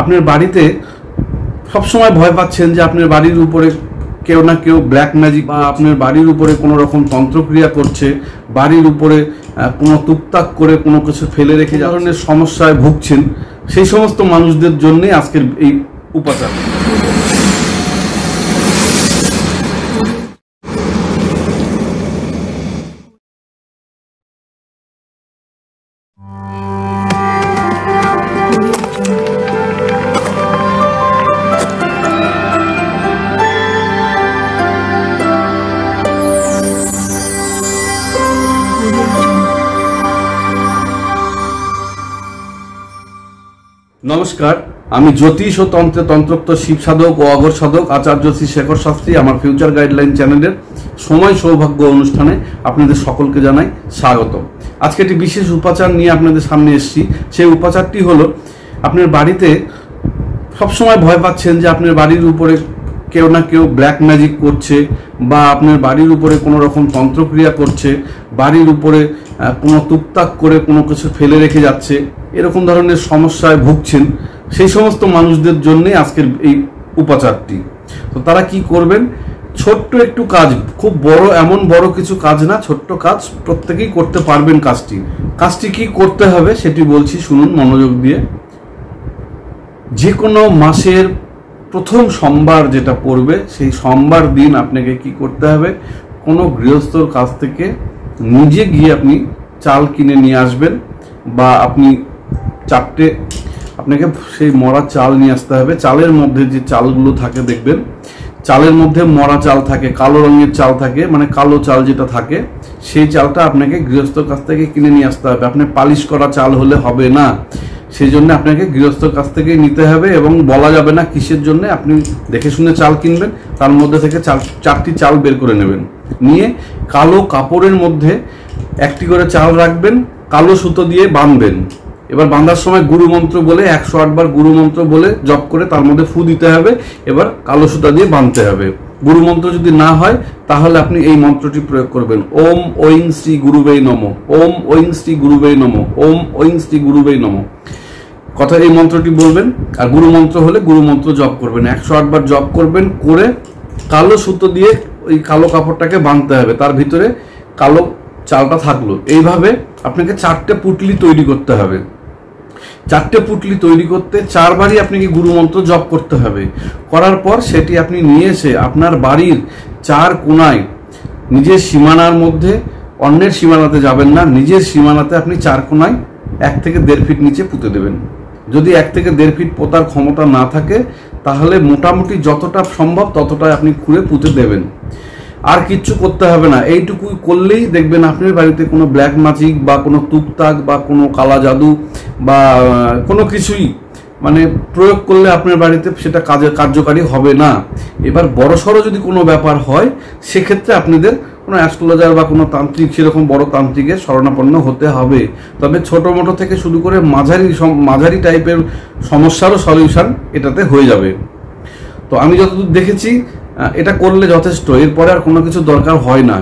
আপনার বাড়িতে সবসময় ভয় পাচ্ছেন যে আপনার বাড়ির উপরে কেউ না কেউ ব্ল্যাক ম্যাজিক বা আপনার বাড়ির উপরে কোনো রকম তন্ত্রক্রিয়া করছে, বাড়ির উপরে কোনো টুকটাক করে কোনো কিছু ফেলে রেখে যে ধরনের সমস্যায় ভুগছেন, সেই সমস্ত মানুষদের জন্যে আজকের এই উপাচার। নমস্কার, আমি জ্যোতিষ ও তন্ত্রোক্ত শিব সাধক ও অঘর সাধক আচার্য শ্রী শেখর শাস্ত্রী। আমার ফিউচার গাইডলাইন চ্যানেলের সময় সৌভাগ্য অনুষ্ঠানে আপনাদের সকলকে জানাই স্বাগত। আজকে একটি বিশেষ উপাচার নিয়ে আপনাদের সামনে এসেছি। সেই উপাচারটি হলো, আপনার বাড়িতে সবসময় ভয় পাচ্ছেন যে আপনার বাড়ির উপরে কেউ না কেউ ব্ল্যাক ম্যাজিক করছে বা আপনার বাড়ির উপরে কোনো রকম তন্ত্রক্রিয়া করছে, বাড়ির উপরে কোনো টুকটাক করে কোনো কিছু ফেলে রেখে যাচ্ছে, এরকম ধরনের সমস্যায় ভুগছেন, সেই সমস্ত মানুষদের জন্যে আজকের এই উপাচারটি। তো তারা কি করবেন? ছোট্ট একটু কাজ, খুব বড় এমন বড় কিছু কাজ না, ছোট্ট কাজ, প্রত্যেকেই করতে পারবেন। কাজটি কি করতে হবে সেটি বলছি, শুনুন মনোযোগ দিয়ে। যে কোনো মাসের প্রথম সোমবার যেটা পড়বে, সেই সোমবার দিন আপনাকে কি করতে হবে? কোনো গৃহস্থর কাছ থেকে নিজে গিয়ে আপনি চাল কিনে নিয়ে আসবেন, বা আপনি আপনাকে সেই মরা চাল নিয়ে আসতে হবে। চালের মধ্যে যে চালগুলো থাকে দেখবেন, চালের মধ্যে মরা চাল থাকে, কালো রঙের চাল থাকে, মানে কালো চাল যেটা থাকে, সেই চালটা আপনাকে গৃহস্থর কাছ থেকে কিনে নিয়ে আসতে হবে। আপনি পালিশ করা চাল হলে হবে না, সেই জন্য আপনাকে গৃহস্থর কাছ থেকেই নিতে হবে। এবং বলা যাবে না কিসের জন্য, আপনি দেখে শুনে চাল কিনবেন, তার মধ্যে থেকে চারটি চাল বের করে নেবেন, নিয়ে কালো কাপড়ের মধ্যে একটি করে চাল রাখবেন, কালো সুতো দিয়ে বাঁধবেন। এবার বাঁধার সময় গুরু মন্ত্র বলে 108 বার গুরু মন্ত্র বলে জপ করে তার মধ্যে ফু দিতে হবে। এবার কালো সুতা দিয়ে বাঁধতে হবে। গুরু মন্ত্র যদি না হয় তাহলে আপনি এই মন্ত্রটি প্রয়োগ করবেন, ওম ঐং শ্রী গুরুবেই নমঃ, ওম ঐং শ্রী গুরুবেই নমঃ, ওম ঐং শ্রী গুরুবেই নমঃ। কথা এই মন্ত্রটি বলবেন, আর গুরু মন্ত্র হলে গুরু মন্ত্র জপ করবেন, 108 বার জপ করবেন, করে কালো সুতো দিয়ে ওই কালো কাপড়টাকে বাঁধতে হবে, তার ভিতরে কালো চালটা থাকলো। এইভাবে আপনাকে 4টে পুটলি তৈরি করতে হবে। 4টে পুটলি তৈরি করতে 4 বারই আপনাকে গুরু মন্ত্র জপ করতে হবে। করার পর সেটি আপনি নিয়ে এসে আপনার বাড়ির 4 কোণায়, নিজের সীমানার মধ্যে, অন্যের সীমানাতে যাবেন না, নিজের সীমানাতে আপনি 4 কোণায় 1 থেকে 1.5 ফিট নিচে পুঁতে দেবেন। যদি 1 থেকে 1.5 ফিট পোতার ক্ষমতা না থাকে তাহলে মোটামুটি যতটা সম্ভব ততটাই আপনি খুঁড়ে পুঁতে দেবেন। আর কিচ্ছু করতে হবে না। এইটুকু করলেই দেখবেন আপনার বাড়িতে কোনো ব্ল্যাক ম্যাজিক বা কোনো টুকটাক বা কোনো কালা জাদু বা কোনো কিছুই মানে প্রয়োগ করলে আপনার বাড়িতে সেটা কার্যকারী হবে না। এবার বড়সড় যদি কোনো ব্যাপার হয়, সেক্ষেত্রে আপনাদের কোনো অ্যাস্ট্রোলজার বা কোনো তান্ত্রিক, সেরকম বড় তান্ত্রিকের শরণাপন্ন হতে হবে। তবে ছোটো মোটো থেকে শুরু করে মাঝারি টাইপের সমস্যারও সলিউশন এটাতে হয়ে যাবে। তো আমি যতদূর দেখেছি এটা করলে যথেষ্ট, এরপরে আর কোনো কিছু দরকার হয় না।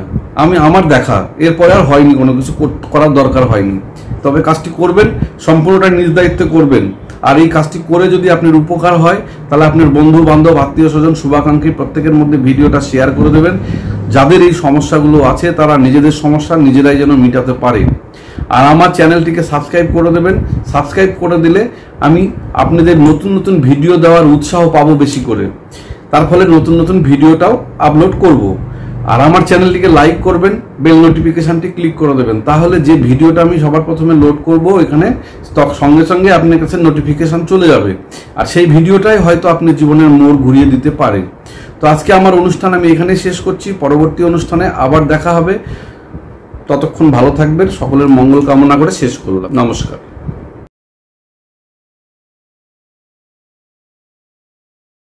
আমার দেখা এরপরে আর হয়নি, কোনো কিছু করার দরকার হয়নি। তবে কাজটি করবেন, সম্পূর্ণটা নিজ দায়িত্বে করবেন। আর এই কাজটি করে যদি আপনার উপকার হয় তাহলে আপনার বন্ধু বান্ধব, আত্মীয় স্বজন, শুভাকাঙ্ক্ষী প্রত্যেকের মধ্যে ভিডিওটা শেয়ার করে দেবেন। যাদের এই সমস্যাগুলো আছে তারা নিজেদের সমস্যা নিজেরাই যেন মিটাতে পারে। আর আমার চ্যানেলটিকে সাবস্ক্রাইব করে দেবেন। সাবস্ক্রাইব করে দিলে আমি আপনাদের নতুন নতুন ভিডিও দেওয়ার উৎসাহ পাবো বেশি করে, তার ফলে নতুন নতুন ভিডিওটাও আপলোড করব। আর আমার চ্যানেলটিকে লাইক করবেন, বেল নোটিফিকেশনটি ক্লিক করে দেবেন, তাহলে যে ভিডিওটা আমি সবার প্রথমে লোড করব এখানে সঙ্গে সঙ্গে আপনার কাছে নোটিফিকেশন চলে যাবে। আর সেই ভিডিওটাই হয়তো আপনার জীবনের মোড় ঘুরিয়ে দিতে পারে। তো আজকে আমার অনুষ্ঠান আমি এখানেই শেষ করছি। পরবর্তী অনুষ্ঠানে আবার দেখা হবে। ততক্ষণ ভালো থাকবেন। সকলের মঙ্গল কামনা করে শেষ করলাম। নমস্কার।